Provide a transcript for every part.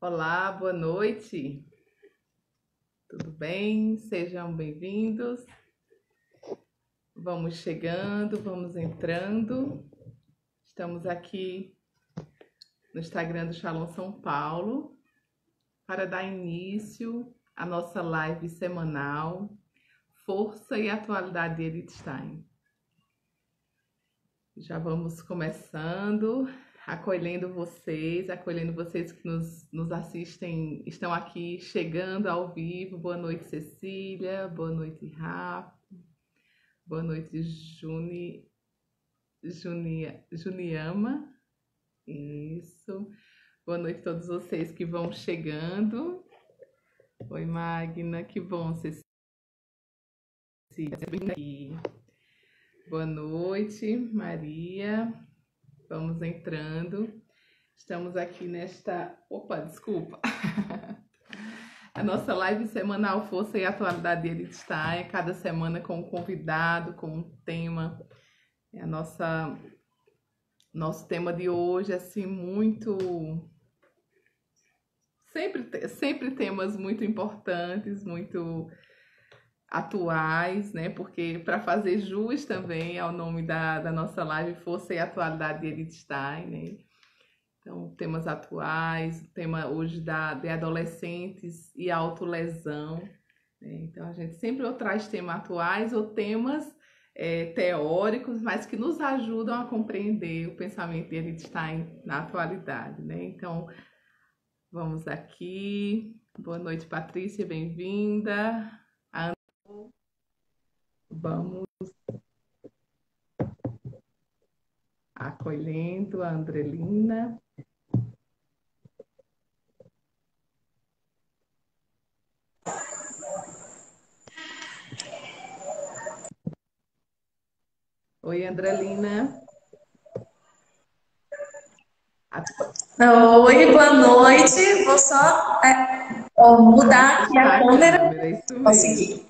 Olá, boa noite. Tudo bem? Sejam bem-vindos. Vamos chegando, vamos entrando. Estamos aqui no Instagram do Shalom São Paulo para dar início à nossa live semanal Força e Atualidade de Edith Stein. Já vamos começando, acolhendo vocês que nos assistem, estão aqui chegando ao vivo. Boa noite, Cecília. Boa noite, Rafa. Boa noite, Juniama. Isso. Boa noite a todos vocês que vão chegando. Oi, Magna. Que bom, Cecília. Aqui. Boa noite, Maria. Vamos entrando. Estamos aqui nesta... Opa, desculpa. A nossa live semanal Força e Atualidade de Edith Stein, cada semana com um convidado, com um tema. Nosso tema de hoje, assim, sempre temas muito importantes, muito atuais, né? Porque para fazer jus também ao nome da nossa live Força e Atualidade de Edith Stein, né? Então, temas atuais, o tema hoje de adolescentes e autolesão, né? Então, a gente sempre ou traz temas atuais ou temas teóricos, mas que nos ajudam a compreender o pensamento de Edith Stein na atualidade, né? Então, vamos aqui. Boa noite, Patrícia, bem-vinda. Vamos acolhendo a Andrelina. Oi, Andrelina. Oi, boa noite. Vou só mudar aqui a câmera. Isso mesmo. Consegui.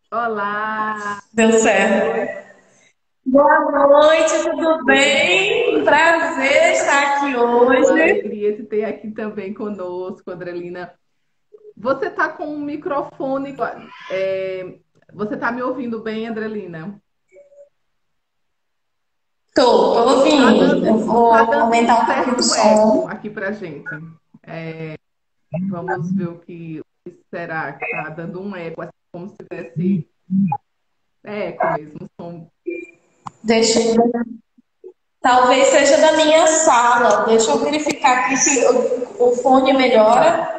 Olá! Deu certo. Boa noite, tudo bem? Prazer estar aqui hoje. Uma alegria te ter aqui também conosco, Andrelina. Você está com um microfone... Você está me ouvindo bem, Andrelina? Tô ouvindo. Eu vou aumentar um pouquinho o som aqui pra gente. Vamos ver o que será que está dando um eco, assim, como se tivesse eco mesmo, som. Deixa eu... Talvez seja da minha sala. Deixa eu verificar aqui se o fone melhora.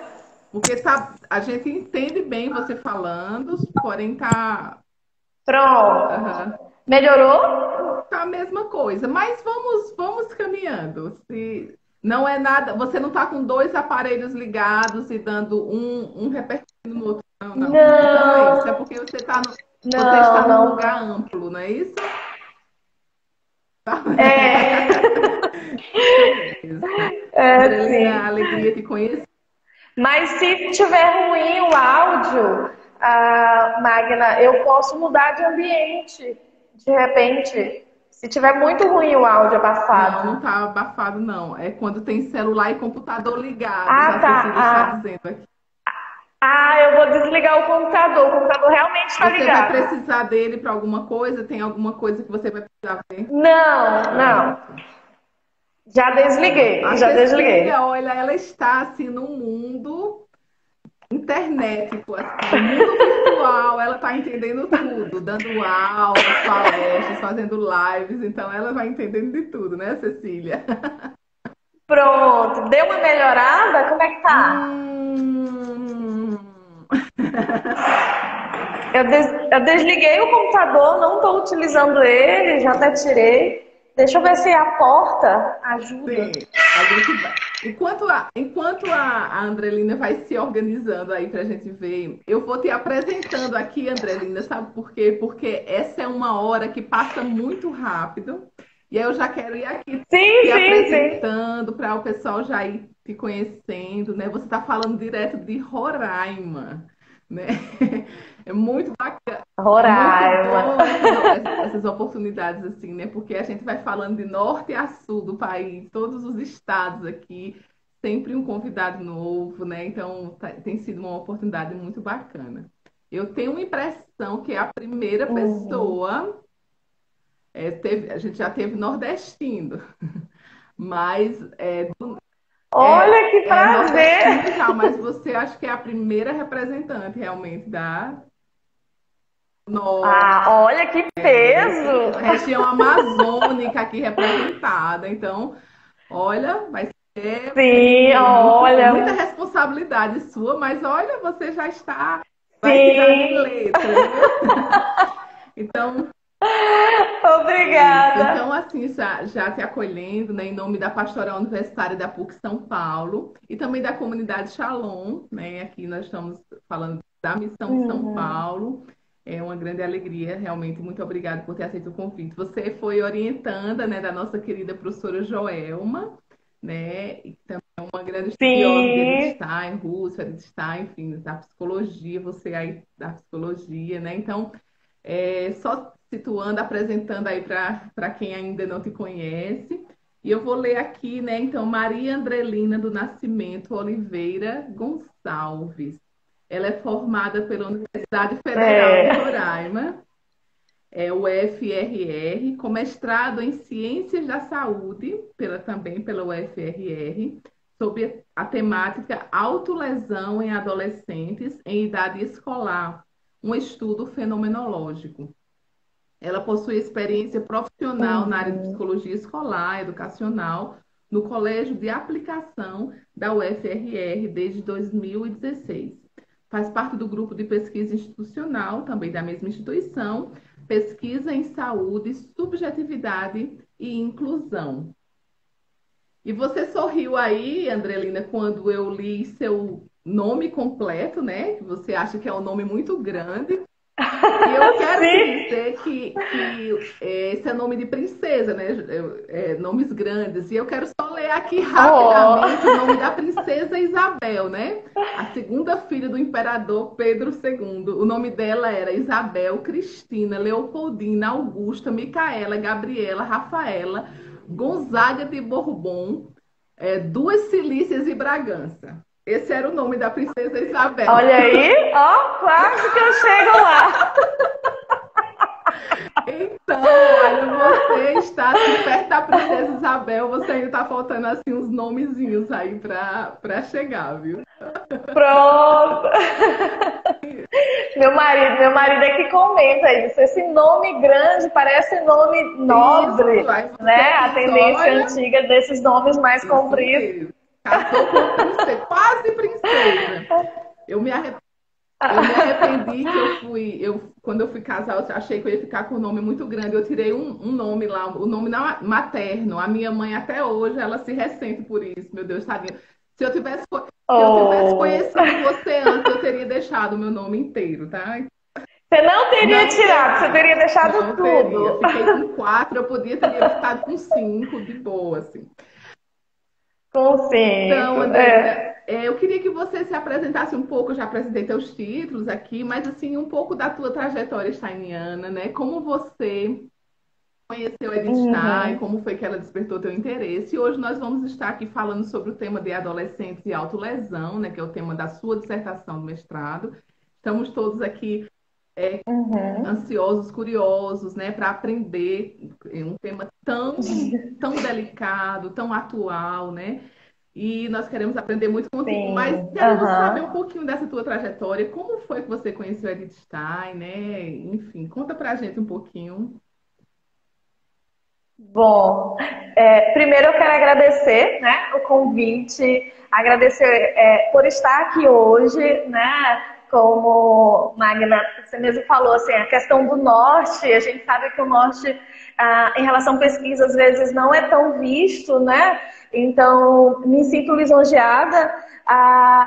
Porque a gente entende bem você falando, porém tá... Pronto. Uhum. Melhorou? Tá a mesma coisa, mas vamos caminhando. Se não é nada, você não tá com dois aparelhos ligados e dando um repercutindo no outro. Não. Então é isso, é porque você está num lugar amplo, não é isso? Andrelina, alegria te conhecer. Mas se tiver ruim o áudio, Magna, eu posso mudar de ambiente, de repente. Se tiver muito ruim o áudio abafado. Não tá abafado, não. É quando tem celular e computador ligado. Tá. Dizendo aqui. Eu vou desligar o computador. O computador realmente está ligado. Você vai precisar dele para alguma coisa? Tem alguma coisa que você vai precisar ver? Não. Já desliguei. Olha, ela está assim no mundo internetico, assim, no mundo virtual. Ela está entendendo tudo, dando aulas, palestras, fazendo lives. Então ela vai entendendo de tudo, né, Cecília? Pronto. Deu uma melhorada? Como é que tá? Eu desliguei o computador, não estou utilizando ele, já até tirei. Deixa eu ver se a porta ajuda. Sim, a gente vai. Enquanto a Andrelina vai se organizando aí pra gente ver, eu vou te apresentando aqui, Andrelina, sabe por quê? Porque essa é uma hora que passa muito rápido. E aí eu já quero ir aqui te apresentando para o pessoal já ir te conhecendo, né? Você está falando direto de Roraima. né? É muito bacana, é muito Roraima. bom essas oportunidades assim, né? Porque a gente vai falando de norte a sul do país, todos os estados aqui, sempre um convidado novo, né? Então tem sido uma oportunidade muito bacana. Eu tenho uma impressão que é a primeira Uhum. pessoa, a gente já teve nordestino, mas Olha que nordestino prazer! já, mas você acho que é a primeira representante realmente da Ah, olha que peso! região amazônica aqui representada. Então, olha, vai ser Sim, muita olha, responsabilidade sua, mas olha, você já está, vai tirar de sim. letra, viu? Então, isso. Obrigada. Então, assim, já te acolhendo, né, em nome da Pastoral Universitária da PUC São Paulo e também da comunidade Shalom, né? Aqui nós estamos falando da Missão de São Uhum. Paulo. É uma grande alegria, realmente. Muito obrigada por ter aceito o convite. Você foi orientanda, né, da nossa querida professora Joelma, né? E também é uma grande estudiosa de Edith Sim. Stein, Russo, Edith Stein, enfim, da psicologia, você aí da psicologia, né? Então, só situando, apresentando aí para quem ainda não te conhece. E eu vou ler aqui, né? Então, Maria Andrelina do Nascimento Oliveira Gonçalves. Ela é formada pela Universidade Federal de É. Roraima, o UFRR, com mestrado em Ciências da Saúde, também pela UFRR, sobre a temática autolesão em adolescentes em idade escolar, um estudo fenomenológico. Ela possui experiência profissional na área de Uhum. psicologia escolar, educacional, no Colégio de Aplicação da UFRR desde 2016. Faz parte do grupo de pesquisa institucional, também da mesma instituição, Pesquisa em Saúde, Subjetividade e Inclusão. E você sorriu aí, Andrelina, quando eu li seu nome completo, né? Que você acha que é um nome muito grande. E eu quero te Sim. dizer que esse é nome de princesa, né? Nomes grandes. E eu quero só ler aqui rapidamente o nome Oh. da princesa Isabel, né? A segunda filha do imperador Pedro II. O nome dela era Isabel, Cristina, Leopoldina, Augusta, Micaela, Gabriela, Rafaela, Gonzaga de Bourbon, Duas Cilícias e Bragança. Esse era o nome da princesa Isabel. Olha aí, ó, quase que eu chego lá. Então, olha, você está assim, perto da Princesa Isabel, você ainda está faltando assim uns nomezinhos aí para chegar, viu? Pronto. Meu marido é que comenta isso. Esse nome grande parece nome Isso, nobre, aí você né? A diz, tendência olha, antiga desses nomes mais isso compridos. mesmo. Casou com princesa, quase princesa. Eu me, arre- eu me arrependi que quando eu fui casar, eu achei que eu ia ficar com um nome muito grande. Eu tirei um nome lá, o nome materno. A minha mãe até hoje, ela se ressente por isso, meu Deus, tadinha. Se eu tivesse Oh. conhecido você antes, eu teria deixado o meu nome inteiro, tá? Você não teria Não tirado, você teria, teria deixado não teria. tudo. Fiquei com 4, teria ficado com 5, de boa, assim. Com Então, cinco. Andrelina, É. eu queria que você se apresentasse um pouco, eu já apresentei teus títulos aqui, mas assim, um pouco da tua trajetória steiniana, né? Como você conheceu a Edith Stein, Uhum. como foi que ela despertou teu interesse. E hoje nós vamos estar aqui falando sobre o tema de adolescentes e autolesão, né? Que é o tema da sua dissertação do mestrado. Estamos todos aqui Uhum. ansiosos, curiosos, né, para aprender um tema tão delicado, tão atual, né? E nós queremos aprender muito contigo, mas Sim. queremos saber um Aham. pouquinho dessa tua trajetória. Como foi que você conheceu a Edith Stein, né? Enfim, conta pra gente um pouquinho. Bom, primeiro eu quero agradecer, né, o convite, agradecer por estar aqui hoje, né, como Magna, você mesmo falou, assim, a questão do norte, a gente sabe que o norte, em relação à pesquisa, às vezes não é tão visto, né, então me sinto lisonjeada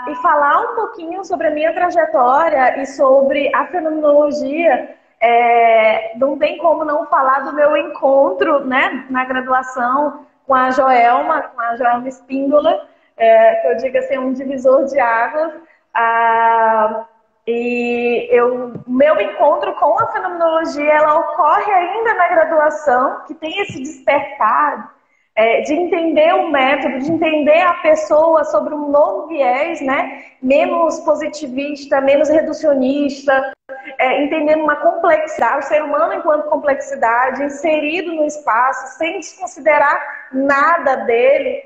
e falar um pouquinho sobre a minha trajetória e sobre a fenomenologia. Não tem como não falar do meu encontro, né, na graduação com a Joelma Espíndola, que eu digo assim, um divisor de águas. meu encontro com a fenomenologia, ela ocorre ainda na graduação, que tem esse despertar de entender o método, de entender a pessoa sobre um novo viés, né? Menos positivista, menos reducionista, entendendo uma complexidade, o ser humano enquanto complexidade, inserido no espaço, sem desconsiderar nada dele,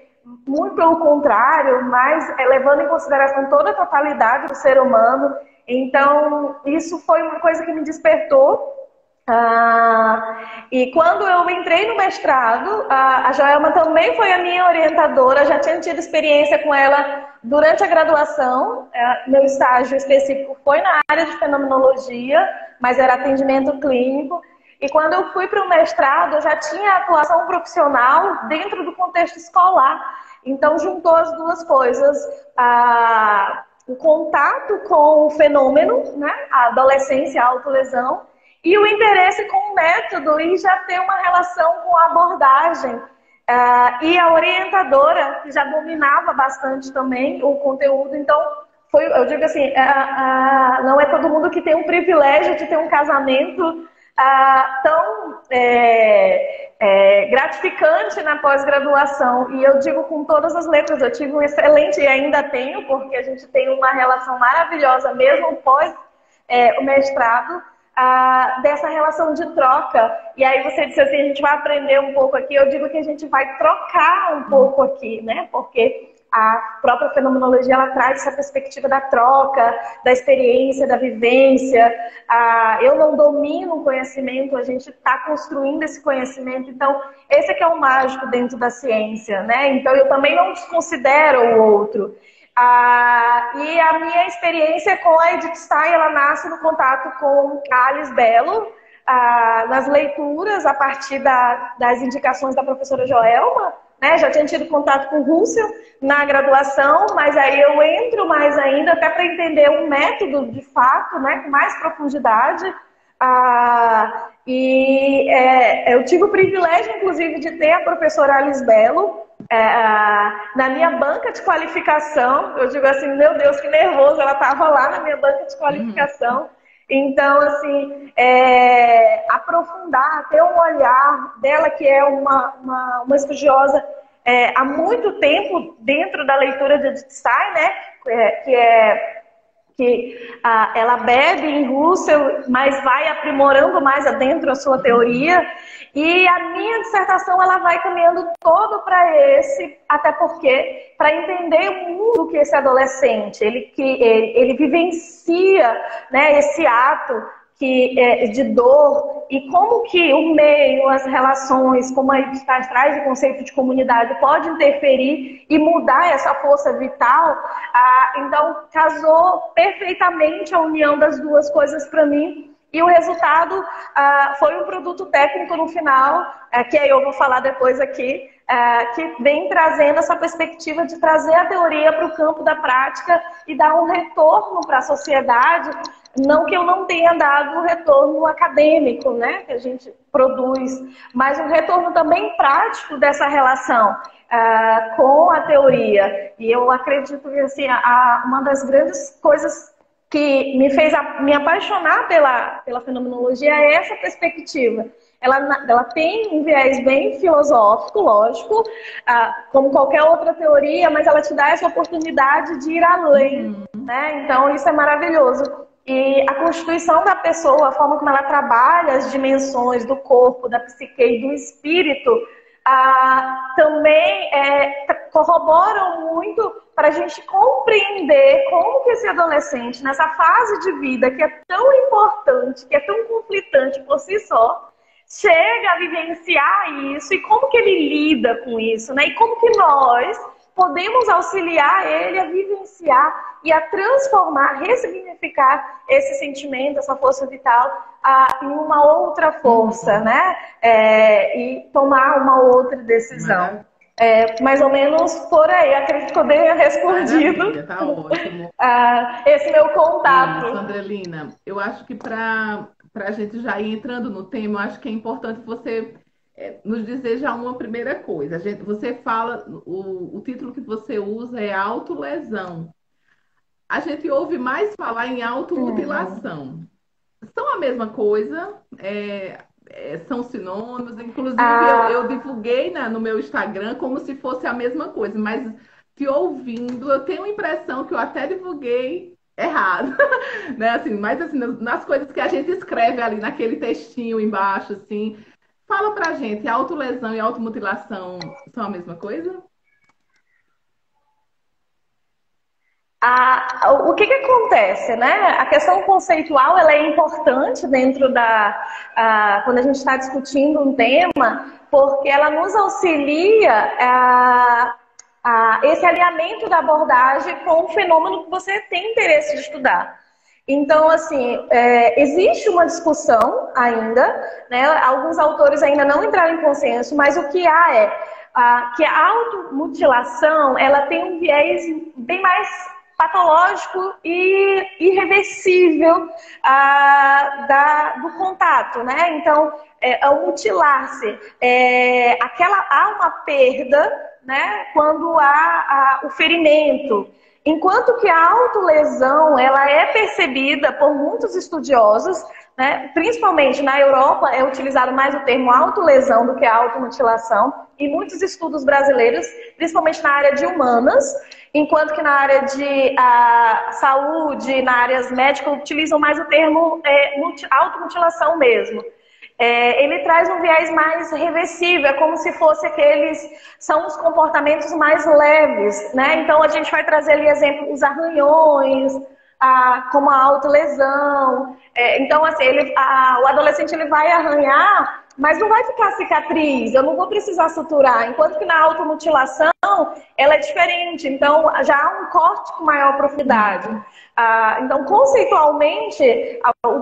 muito pelo contrário, mas levando em consideração toda a totalidade do ser humano. Então, isso foi uma coisa que me despertou. E quando eu entrei no mestrado, a Joelma também foi a minha orientadora, já tinha tido experiência com ela durante a graduação. Meu estágio específico foi na área de fenomenologia, mas era atendimento clínico. E quando eu fui para o mestrado, eu já tinha atuação profissional dentro do contexto escolar. Então, juntou as duas coisas. O contato com o fenômeno, né? A adolescência, a autolesão, e o interesse com o método e já ter uma relação com a abordagem. E a orientadora, que já dominava bastante também o conteúdo. Então, eu digo assim, não é todo mundo que tem um privilégio de ter um casamento tão gratificante na pós-graduação. E eu digo com todas as letras, eu tive um excelente, e ainda tenho, porque a gente tem uma relação maravilhosa mesmo pós o mestrado, dessa relação de troca. E aí você disse assim, a gente vai aprender um pouco aqui, eu digo que a gente vai trocar um pouco aqui, né? Porque a própria fenomenologia, ela traz essa perspectiva da troca, da experiência, da vivência. Eu não domino o conhecimento, a gente está construindo esse conhecimento. Então, esse é que é o mágico dentro da ciência, né? Então, eu também não desconsidero o outro. E a minha experiência com a Edith Stein, ela nasce no contato com a Alice Bello, nas leituras, a partir das indicações da professora Joelma, né? Já tinha tido contato com o Russell na graduação, mas aí eu entro mais ainda, até para entender o método de fato, né? Com mais profundidade. Eu tive o privilégio, inclusive, de ter a professora Alice Bello na minha banca de qualificação. Eu digo assim, meu Deus, que nervoso, ela estava lá na minha banca de qualificação. Então, assim, aprofundar, ter um olhar dela, que é uma estudiosa há muito tempo dentro da leitura de Edith Stein, né? Que ela bebe em Russell, mas vai aprimorando mais adentro a sua teoria. E a minha dissertação, ela vai caminhando todo para até porque, para entender o mundo que esse adolescente, ele vivencia, né, esse ato de dor, e como que o meio, as relações, como a gente traz o conceito de comunidade, pode interferir e mudar essa força vital. Então, casou perfeitamente a união das duas coisas para mim. E o resultado foi um produto técnico no final, que aí eu vou falar depois aqui, que vem trazendo essa perspectiva de trazer a teoria para o campo da prática e dar um retorno para a sociedade. Não que eu não tenha dado um retorno acadêmico, né, que a gente produz, mas um retorno também prático dessa relação com a teoria. E eu acredito que assim, uma das grandes coisas que me fez me apaixonar pela fenomenologia é essa perspectiva. Ela tem um viés bem filosófico, lógico, como qualquer outra teoria, mas ela te dá essa oportunidade de ir além, né? Então, isso é maravilhoso. E a constituição da pessoa, a forma como ela trabalha as dimensões do corpo, da psique e do espírito, também corroboram muito para a gente compreender como que esse adolescente, nessa fase de vida que é tão importante, que é tão conflitante por si só, chega a vivenciar isso e como que ele lida com isso, né? E como que nós podemos auxiliar ele a vivenciar e a transformar, ressignificar esse sentimento, essa força vital em uma outra força, né? E tomar uma outra decisão. Mais ou menos por aí. Acredito que eu tenha respondido. Maravilha, tá ótimo. Esse meu contato. Isso, Andrelina, eu acho que para a gente já ir entrando no tema, eu acho que é importante você nos dizer já uma primeira coisa. Você fala, o título que você usa é autolesão. a gente ouve mais falar em Uhum. automutilação. São a mesma coisa, são sinônimos. Inclusive, eu Ah, divulguei no meu Instagram como se fosse a mesma coisa, mas te ouvindo, eu tenho a impressão que eu até divulguei errado, né? Assim, mas assim, nas coisas que a gente escreve ali naquele textinho embaixo, assim, fala pra gente, autolesão e automutilação são a mesma coisa? o que que acontece, né? A questão conceitual ela é importante dentro quando a gente está discutindo um tema, porque ela nos auxilia a esse alinhamento da abordagem com o fenômeno que você tem interesse de estudar. Então, assim, existe uma discussão ainda, né? Alguns autores ainda não entraram em consenso, mas o que há que a automutilação ela tem um viés bem mais patológico e irreversível do contato, né? Então, ao mutilar-se, há uma perda, né? Quando há o ferimento. Enquanto que a autolesão ela é percebida por muitos estudiosos, né? Principalmente na Europa é utilizado mais o termo autolesão do que a automutilação, e muitos estudos brasileiros, principalmente na área de humanas, enquanto que na área de saúde, na áreas médicas, utilizam mais o termo automutilação mesmo. Ele traz um viés mais reversível, é como se fosse são os comportamentos mais leves, né? Então a gente vai trazer ali exemplo, os arranhões, como a autolesão. Então, assim, o adolescente ele vai arranhar, mas não vai ficar cicatriz, eu não vou precisar suturar, enquanto que na automutilação ela é diferente, então já há um corte com maior profundidade. Uhum. Então, conceitualmente,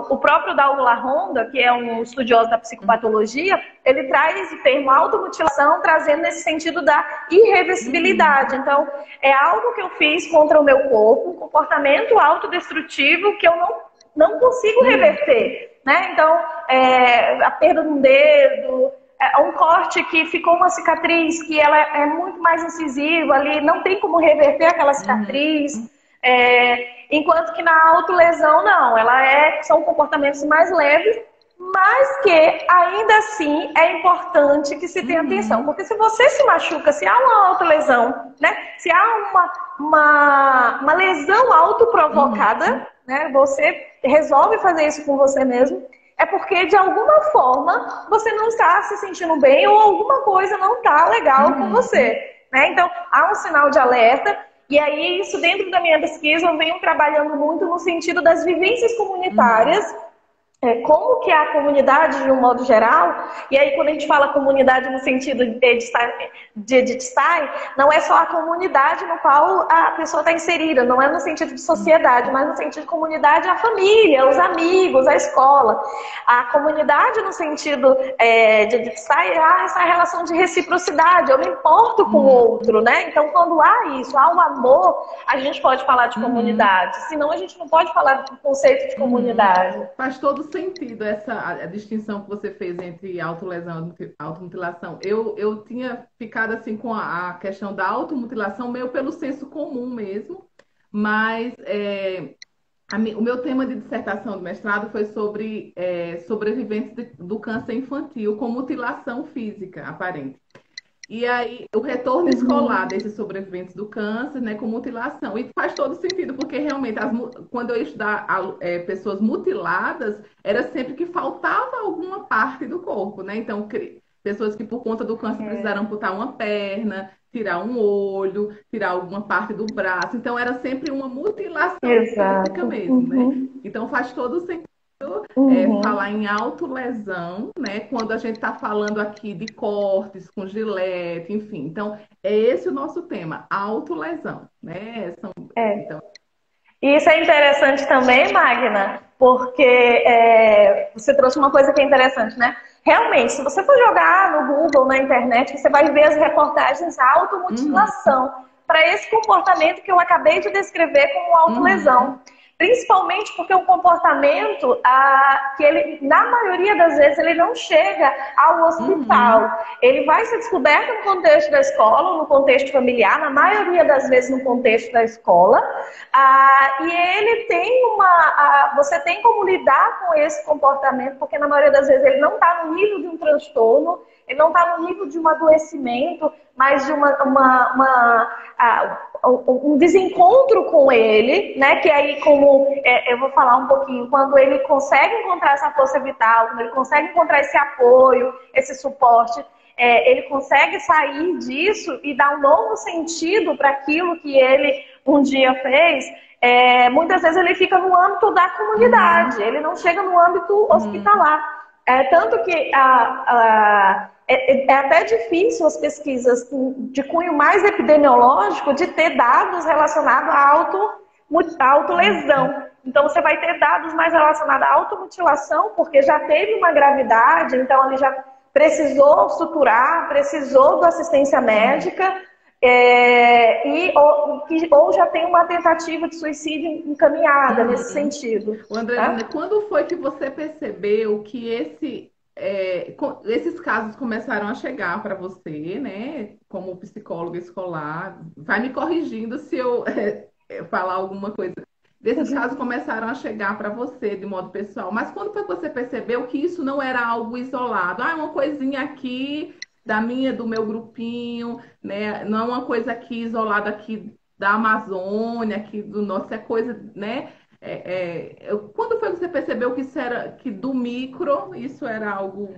o próprio Douglas Honda, que é um estudioso da psicopatologia, ele traz o termo automutilação, trazendo nesse sentido da Uhum. irreversibilidade. Então, é algo que eu fiz contra o meu corpo, um comportamento autodestrutivo que eu não consigo Uhum. reverter. Né? Então, a perda de um dedo, um corte que ficou uma cicatriz que ela é muito mais incisiva ali, não tem como reverter aquela Uhum. cicatriz. Enquanto que na autolesão, não, são comportamentos mais leves, mas que ainda assim é importante que se tenha atenção. Uhum. Porque se você se machuca, se há uma autolesão, né? Se há uma lesão Uhum. autoprovocada, né? Você resolve fazer isso com você mesmo, é porque de alguma forma você não está se sentindo bem ou alguma coisa não está legal com Uhum. você. Né? Então, há um sinal de alerta. E aí, isso dentro da minha pesquisa, eu venho trabalhando muito no sentido das vivências Uhum. comunitárias, como que a comunidade de um modo geral, e aí quando a gente fala comunidade no sentido de Edstein, não é só a comunidade no qual a pessoa está inserida, não é no sentido de sociedade, mas no sentido de comunidade, a família, os amigos, a escola. A comunidade no sentido de Edstein há essa relação de reciprocidade, eu me importo com o Uhum. outro, né? Então quando há isso, há o amor, a gente pode falar de Uhum. comunidade, senão a gente não pode falar do conceito de Uhum. comunidade. Faz todo sentido a distinção que você fez entre autolesão e automutilação. Eu tinha ficado assim com a questão da automutilação meio pelo senso comum mesmo, mas o meu tema de dissertação de mestrado foi sobre sobreviventes do câncer infantil com mutilação física aparente. E aí, o retorno escolar Uhum. desses sobreviventes do câncer, né, com mutilação. E faz todo sentido, porque realmente, quando eu ia estudar pessoas mutiladas, era sempre que faltava alguma parte do corpo, né? Então, pessoas que por conta do câncer precisaram É, amputar uma perna, tirar um olho, tirar alguma parte do braço. Então, era sempre uma mutilação física exato. mesmo, né? Uhum. Então, faz todo sentido falar Uhum. em autolesão, né? Quando a gente está falando aqui de cortes com gilete, enfim. Então, é esse o nosso tema, autolesão, né? É. Então, E isso é interessante também, Magna, porque você trouxe uma coisa que é interessante, né? Realmente, se você for jogar no Google, na internet, você vai ver as reportagens uhum, automutilação para esse comportamento que eu acabei de descrever como uhum, autolesão. Principalmente porque o comportamento, que ele, na maioria das vezes, ele não chega ao hospital. Ele vai ser descoberto no contexto da escola, no contexto familiar, na maioria das vezes no contexto da escola. E ele tem você tem como lidar com esse comportamento, porque na maioria das vezes ele não está no nível de um transtorno, ele não está no nível de um adoecimento, mas de um desencontro com ele, né? Que aí, como eu vou falar um pouquinho, quando ele consegue encontrar essa força vital, quando ele consegue encontrar esse apoio, esse suporte, ele consegue sair disso e dar um novo sentido para aquilo que ele um dia fez. Muitas vezes ele fica no âmbito da comunidade, ele não chega no âmbito hospitalar. Tanto que é até difícil as pesquisas de cunho mais epidemiológico de ter dados relacionados à autolesão. Então você vai ter dados mais relacionados à automutilação, porque já teve uma gravidade, então ele já precisou suturar, precisou da assistência médica, ou já tem uma tentativa de suicídio encaminhada nesse sentido. Andrelina, quando foi que você percebeu que esses casos começaram a chegar para você, né, como psicóloga escolar? Vai me corrigindo se eu falar alguma coisa. Desses casos começaram a chegar para você de modo pessoal. Mas quando foi que você percebeu que isso não era algo isolado? Uma coisinha aqui do meu grupinho, né? Não é uma coisa aqui isolada aqui da Amazônia, aqui do nosso, é coisa, né? Quando foi que você percebeu que isso era, que do micro isso era algo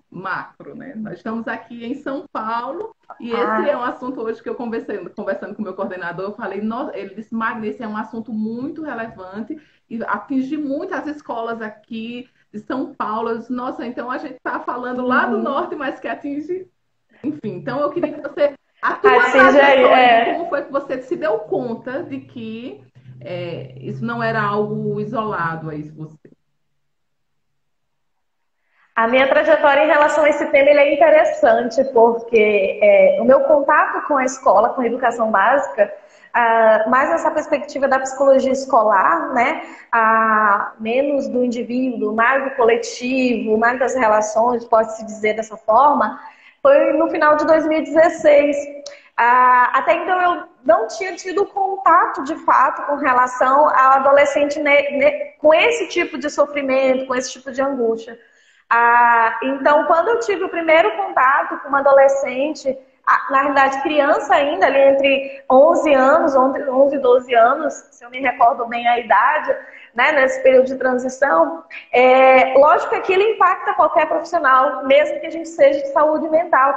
macro, né? Nós estamos aqui em São Paulo e esse é um assunto hoje que eu conversando com o meu coordenador, eu falei, ele disse, Magna, esse é um assunto muito relevante e atinge muito as escolas aqui de São Paulo. Eu disse, nossa, então a gente está falando lá do norte, mas que atinge, enfim. Então eu queria que você como foi que você se deu conta de que isso não era algo isolado a isso você? A minha trajetória em relação a esse tema ele é interessante, porque o meu contato com a escola, com a educação básica, mais nessa perspectiva da psicologia escolar, né, menos do indivíduo, mais do coletivo, mais das relações, pode-se dizer dessa forma, foi no final de 2016. Até então eu não tinha tido contato de fato com relação ao adolescente com esse tipo de sofrimento, com esse tipo de angústia. Então, quando eu tive o primeiro contato com uma adolescente, na realidade criança ainda, ali entre 11 e 12 anos, se eu me recordo bem a idade, né, nesse período de transição, lógico que aquilo impacta qualquer profissional, mesmo que a gente seja de saúde mental.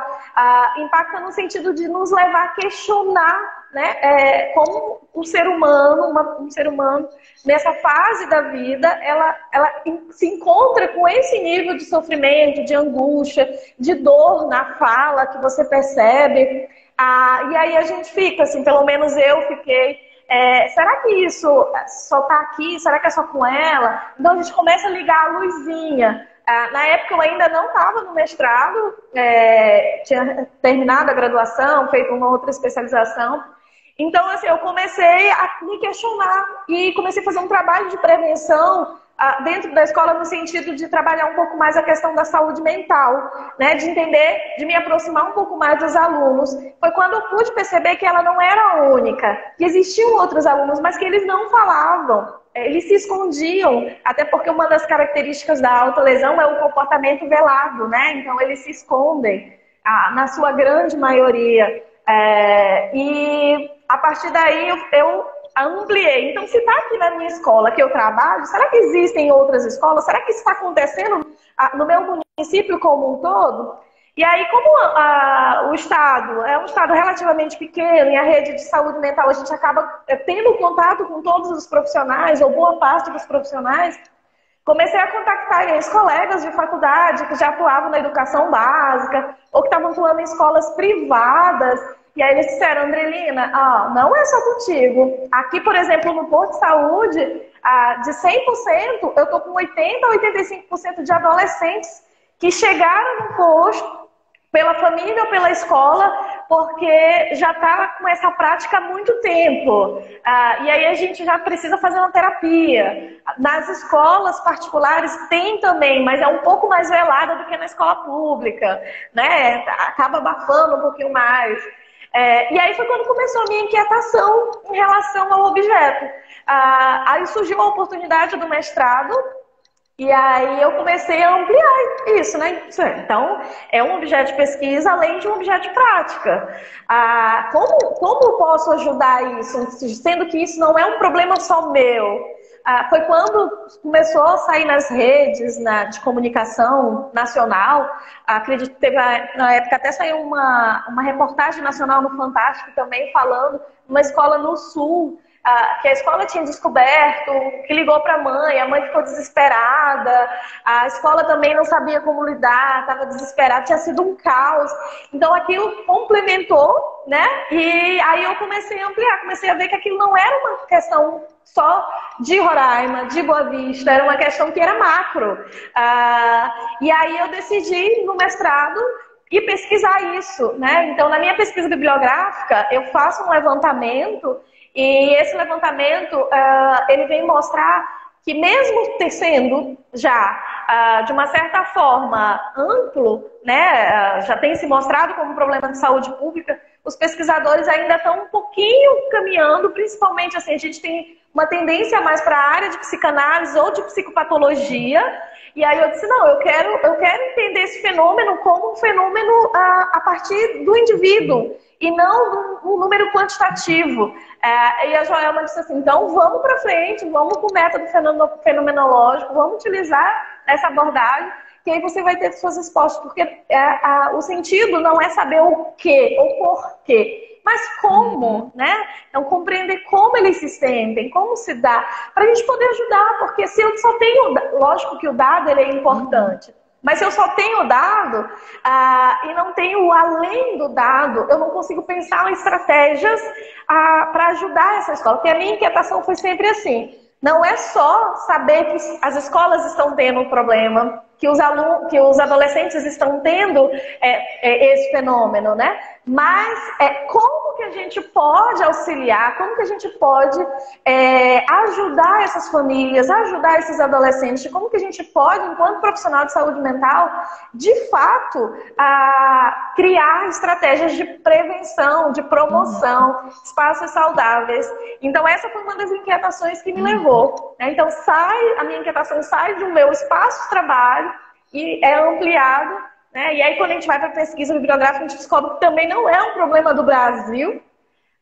Impacta no sentido de nos levar a questionar, né, como um ser humano, nessa fase da vida, ela se encontra com esse nível de sofrimento, de angústia, de dor na fala que você percebe. E aí a gente fica, assim, pelo menos eu fiquei, será que isso só tá aqui? Será que é só com ela? Então a gente começa a ligar a luzinha. Na época eu ainda não estava no mestrado, tinha terminado a graduação, feito uma outra especialização. Então, assim, eu comecei a me questionar e comecei a fazer um trabalho de prevenção dentro da escola no sentido de trabalhar um pouco mais a questão da saúde mental, né? De entender, de me aproximar um pouco mais dos alunos. Foi quando eu pude perceber que ela não era a única, que existiam outros alunos, mas que eles não falavam, eles se escondiam, até porque uma das características da autolesão é o comportamento velado, né? Então eles se escondem, na sua grande maioria. E a partir daí eu ampliei. Então, se está aqui na minha escola que eu trabalho, será que existem outras escolas? Será que isso está acontecendo no meu município como um todo? E aí, como o Estado é um Estado relativamente pequeno e a rede de saúde mental, a gente acaba tendo contato com todos os profissionais, ou boa parte dos profissionais, comecei a contactar ex-colegas de faculdade que já atuavam na educação básica, ou que estavam atuando em escolas privadas. E aí eles disseram, Andrelina, não é só contigo. Aqui, por exemplo, no posto de saúde, de 100%, eu estou com 80% a 85% de adolescentes que chegaram no posto, pela família ou pela escola, porque já está com essa prática há muito tempo. E aí a gente já precisa fazer uma terapia. Nas escolas particulares tem também, mas é um pouco mais velada do que na escola pública, né? Acaba abafando um pouquinho mais. E aí foi quando começou a minha inquietação em relação ao objeto. Aí surgiu a oportunidade do mestrado, e aí eu comecei a ampliar isso, né? Então, é um objeto de pesquisa além de um objeto de prática. Como eu posso ajudar isso, sendo que isso não é um problema só meu? Foi quando começou a sair nas redes de comunicação nacional. Acredito que teve, na época até saiu uma reportagem nacional no Fantástico também falando uma escola no Sul, que a escola tinha descoberto, que ligou para a mãe ficou desesperada, a escola também não sabia como lidar, estava desesperada, tinha sido um caos. Então aquilo complementou, né? E aí eu comecei a ampliar, comecei a ver que aquilo não era uma questão só de Roraima, de Boa Vista, era uma questão que era macro. E aí eu decidi, no mestrado, ir pesquisar isso, né? Então, na minha pesquisa bibliográfica, eu faço um levantamento, e esse levantamento, ele vem mostrar que mesmo sendo já, de uma certa forma, amplo, né? Já tem se mostrado como um problema de saúde pública, os pesquisadores ainda estão um pouquinho caminhando, principalmente assim, a gente tem uma tendência mais para a área de psicanálise ou de psicopatologia, e aí eu disse, não, eu quero entender esse fenômeno como um fenômeno a partir do indivíduo, e não um número quantitativo. E a Joelma disse assim, então vamos para frente, vamos com o método fenomenológico, vamos utilizar essa abordagem, que aí você vai ter suas respostas, porque o sentido não é saber o que ou porquê, mas como, né? Então, compreender como eles se sentem, como se dá, para a gente poder ajudar, porque se eu só tenho, lógico que o dado ele é importante, mas se eu só tenho dado e não tenho além do dado, eu não consigo pensar em estratégias para ajudar essa escola, porque a minha inquietação foi sempre assim, não é só saber que as escolas estão tendo um problema, que os adolescentes estão tendo esse fenômeno, né? Mas como que a gente pode auxiliar, como que a gente pode ajudar essas famílias, ajudar esses adolescentes, como que a gente pode, enquanto profissional de saúde mental, de fato, criar estratégias de prevenção, de promoção, espaços saudáveis. Então essa foi uma das inquietações que me levou, né? Então a minha inquietação sai do meu espaço de trabalho e é ampliado, né? E aí quando a gente vai para a pesquisa bibliográfica, a gente descobre que também não é um problema do Brasil,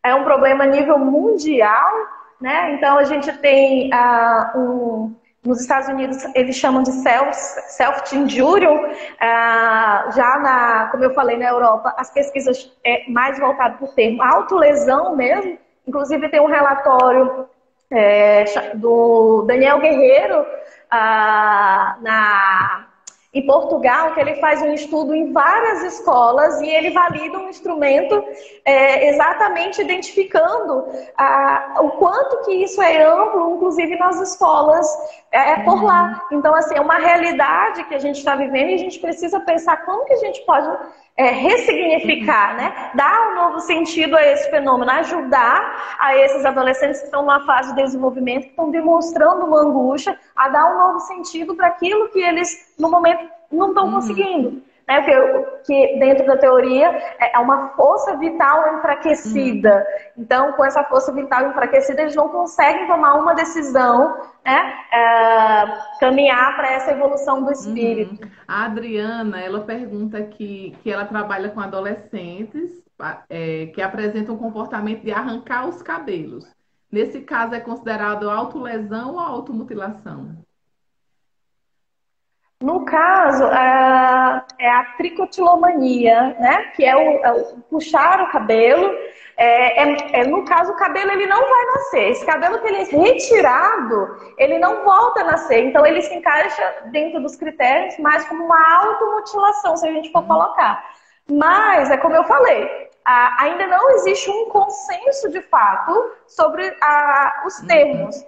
é um problema a nível mundial, né? Então a gente tem nos Estados Unidos eles chamam de self-injurium, como eu falei, na Europa as pesquisas mais voltadas para o termo autolesão mesmo, inclusive tem um relatório do Daniel Guerreiro em Portugal, que ele faz um estudo em várias escolas e ele valida um instrumento exatamente identificando o quanto que isso é amplo, inclusive nas escolas por lá. Então, assim, é uma realidade que a gente está vivendo e a gente precisa pensar como que a gente pode ressignificar, né? Dar um novo sentido a esse fenômeno, ajudar a esses adolescentes que estão numa fase de desenvolvimento, que estão demonstrando uma angústia, a dar um novo sentido para aquilo que eles, no momento, não estão conseguindo. Né? Que dentro da teoria é uma força vital enfraquecida. Então, com essa força vital enfraquecida, eles não conseguem tomar uma decisão, né? Caminhar para essa evolução do espírito. A Adriana, ela pergunta que ela trabalha com adolescentes que apresentam um comportamento de arrancar os cabelos. Nesse caso, é considerado autolesão ou automutilação? No caso, é a tricotilomania, né? Que é o puxar o cabelo. No caso, o cabelo ele não vai nascer. Esse cabelo que ele é retirado, ele não volta a nascer. Então, ele se encaixa dentro dos critérios, mais como uma automutilação, se a gente for colocar. Mas, é como eu falei, ainda não existe um consenso de fato sobre os termos.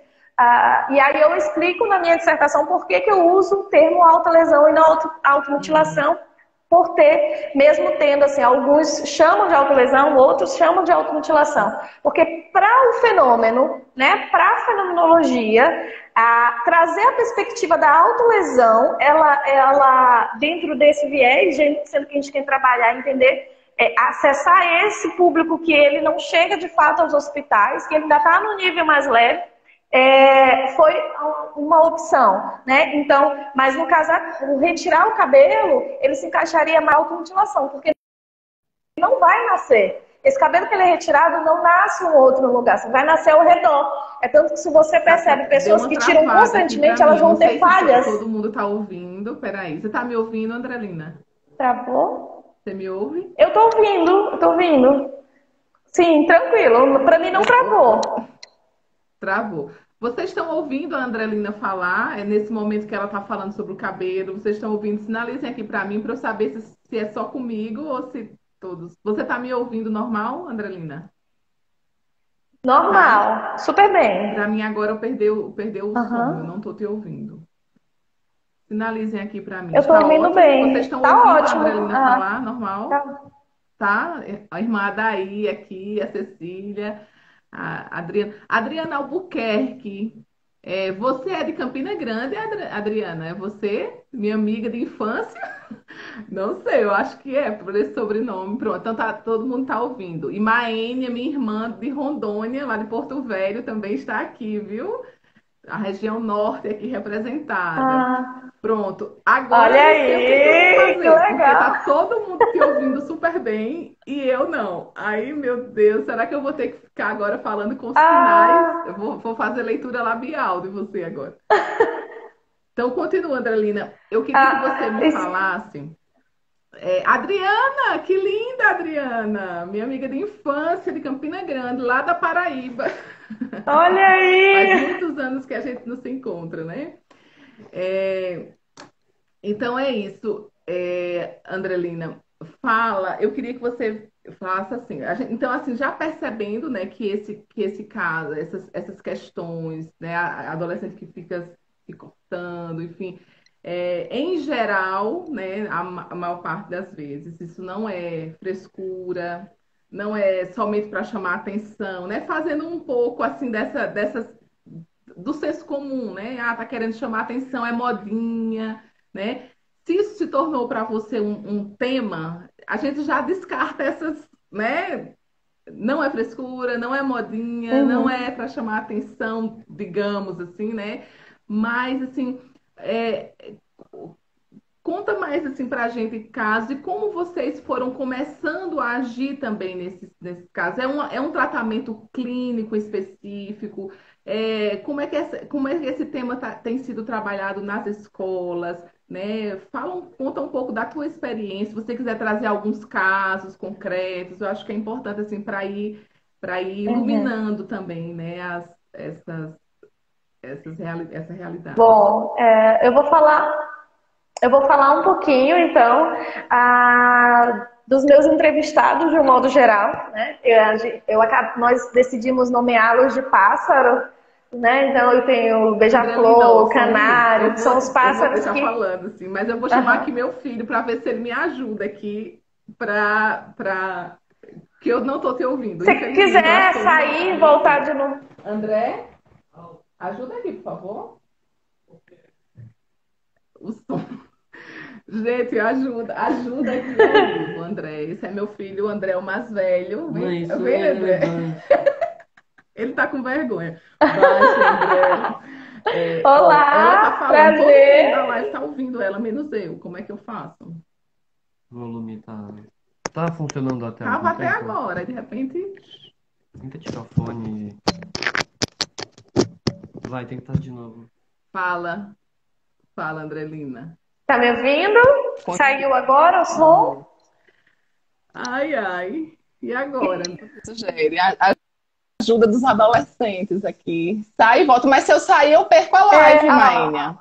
E aí eu explico na minha dissertação por que eu uso o termo autolesão e não automutilação, por ter, mesmo tendo, assim, alguns chamam de autolesão, outros chamam de automutilação. Porque para o fenômeno, né, para a fenomenologia, trazer a perspectiva da autolesão, ela, dentro desse viés, sendo que a gente tem que trabalhar, entender, acessar esse público que ele não chega de fato aos hospitais, que ele ainda está no nível mais leve, foi uma opção, né? Então, mas no caso, o retirar o cabelo, ele se encaixaria na automutilação, porque não vai nascer. Esse cabelo que ele é retirado não nasce um outro lugar, vai nascer ao redor. É tanto que se você percebe pessoas que tiram constantemente, elas vão ter falhas. Todo mundo está ouvindo. Peraí, você está me ouvindo, Andrelina? Travou? Você me ouve? Eu tô ouvindo. Sim, tranquilo. Para mim não travou. Travou. Vocês estão ouvindo a Andrelina falar? É nesse momento que ela está falando sobre o cabelo. Vocês estão ouvindo? Sinalizem aqui para mim, para eu saber se é só comigo ou se todos. Você está me ouvindo normal, Andrelina? Normal, super bem. Para mim agora perdeu o som, eu não estou te ouvindo. Sinalizem aqui para mim. Eu estou ouvindo ótimo? bem. Vocês estão tá ouvindo ótimo. a Andrelina falar normal? Tá. A irmã Adaí aqui, a Cecília, a Adriana. Adriana Albuquerque. Você é de Campina Grande, Adriana? É você? Minha amiga de infância? Não sei, eu acho que é, por esse sobrenome. Pronto, então todo mundo está ouvindo. E Maênia, minha irmã de Rondônia, lá de Porto Velho, também está aqui, viu? A região norte aqui representada. Pronto. Agora olha eu sei o que eu vou fazer, que legal. porque tá todo mundo te ouvindo super bem e eu não. Aí, meu Deus, será que eu vou ter que ficar agora falando com sinais? Eu vou fazer leitura labial de você agora. Então, continua, Andrelina. Eu queria que você me falasse. Adriana, que linda, Adriana! Minha amiga de infância de Campina Grande, lá da Paraíba. Olha aí! Faz muitos anos que a gente não se encontra, né? Então é isso, Andrelina. Eu queria que você falasse assim. Então, assim, já percebendo, né, que esse caso, essas questões, né, a adolescente que fica se cortando, enfim, em geral, né, a maior parte das vezes, isso não é frescura, não é somente para chamar atenção, né? Fazendo um pouco assim dessas do senso comum, né? Tá querendo chamar atenção, é modinha, né? Se isso se tornou para você um tema, a gente já descarta essas, né? Não é frescura, não é modinha, não é para chamar atenção, digamos assim, né? Mas assim, conta mais assim para a gente caso e como vocês foram começando a agir também nesse caso. É um tratamento clínico específico? Como é que esse tema tem sido trabalhado nas escolas? Né? Conta um pouco da tua experiência. Se você quiser trazer alguns casos concretos, eu acho que é importante assim para ir iluminando também, né? Essa realidade. Bom, eu vou falar um pouquinho, então, dos meus entrevistados de um modo geral, né? Nós decidimos nomeá-los de pássaro, né? Então eu tenho o beija-flor, o canário, que são os pássaros que... falando assim, mas eu vou chamar aqui meu filho para ver se ele me ajuda aqui que eu não estou te ouvindo. Se quiser sair e voltar de novo. André, ajuda aqui, por favor. O som. Gente, ajuda aqui, André. Esse é meu filho, o André é o mais velho. Vem, André. Ele tá com vergonha. André. Olá, ela tá falando, prazer. todo mundo da live tá ouvindo ela, menos eu. Como é que eu faço? O volume tá funcionando até agora. Tava até agora, de repente... Tenta tirar o fone. Vai, tem que estar de novo. Fala, Andrelina. Tá me ouvindo? Saiu agora o som? Ai. E agora? Sugere. A ajuda dos adolescentes aqui. Sai e volta. Mas se eu sair, eu perco a live, Maínia.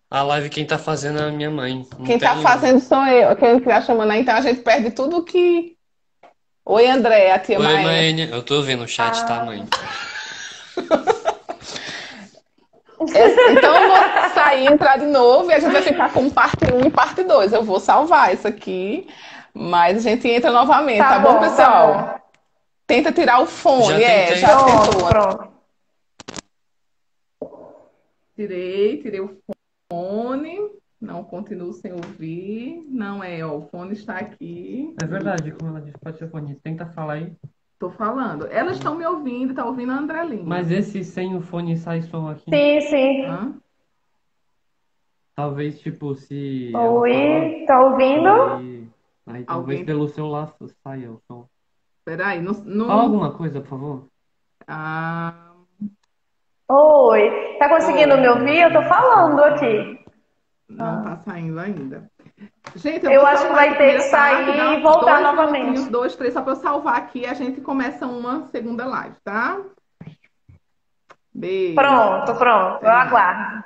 A live quem tá fazendo é a minha mãe. Quem tá fazendo sou eu. Quem tá chamando aí, então a gente perde tudo que... Oi, André, a tia Maínia. Oi, Maínia. Eu tô ouvindo o chat, tá, mãe? Então eu vou sair, entrar de novo e a gente vai ficar com parte um e parte 2. Eu vou salvar isso aqui, mas a gente entra novamente, tá bom, Tá pessoal? bom. Tenta tirar o Já fone, tentei. já Pronto, tentou. pronto. Tirei o fone. Não continuo sem ouvir. Não é, ó, o fone está aqui. É verdade, como ela disse, pode ser fone. Tenta falar aí. Tô falando. Elas estão me ouvindo, tá ouvindo a Andrelinha. Mas esse sem o fone sai som aqui. Sim, sim. Hã? Talvez, tipo, se ela falar, Oi, tá ouvindo? aí talvez Alguém- pelo celular saia o som. Peraí, Fala alguma coisa, por favor. Ah, Oi, tá conseguindo me ouvir? Eu tô falando aqui. não tá saindo ainda. Gente, Eu vou acho que salvar vai essa ter que primeira parte, sair dá e voltar 2 novamente. minutinhos, 2, 3, só para eu salvar aqui e a gente começa uma segunda live, tá? Beijo. Pronto, eu aguardo.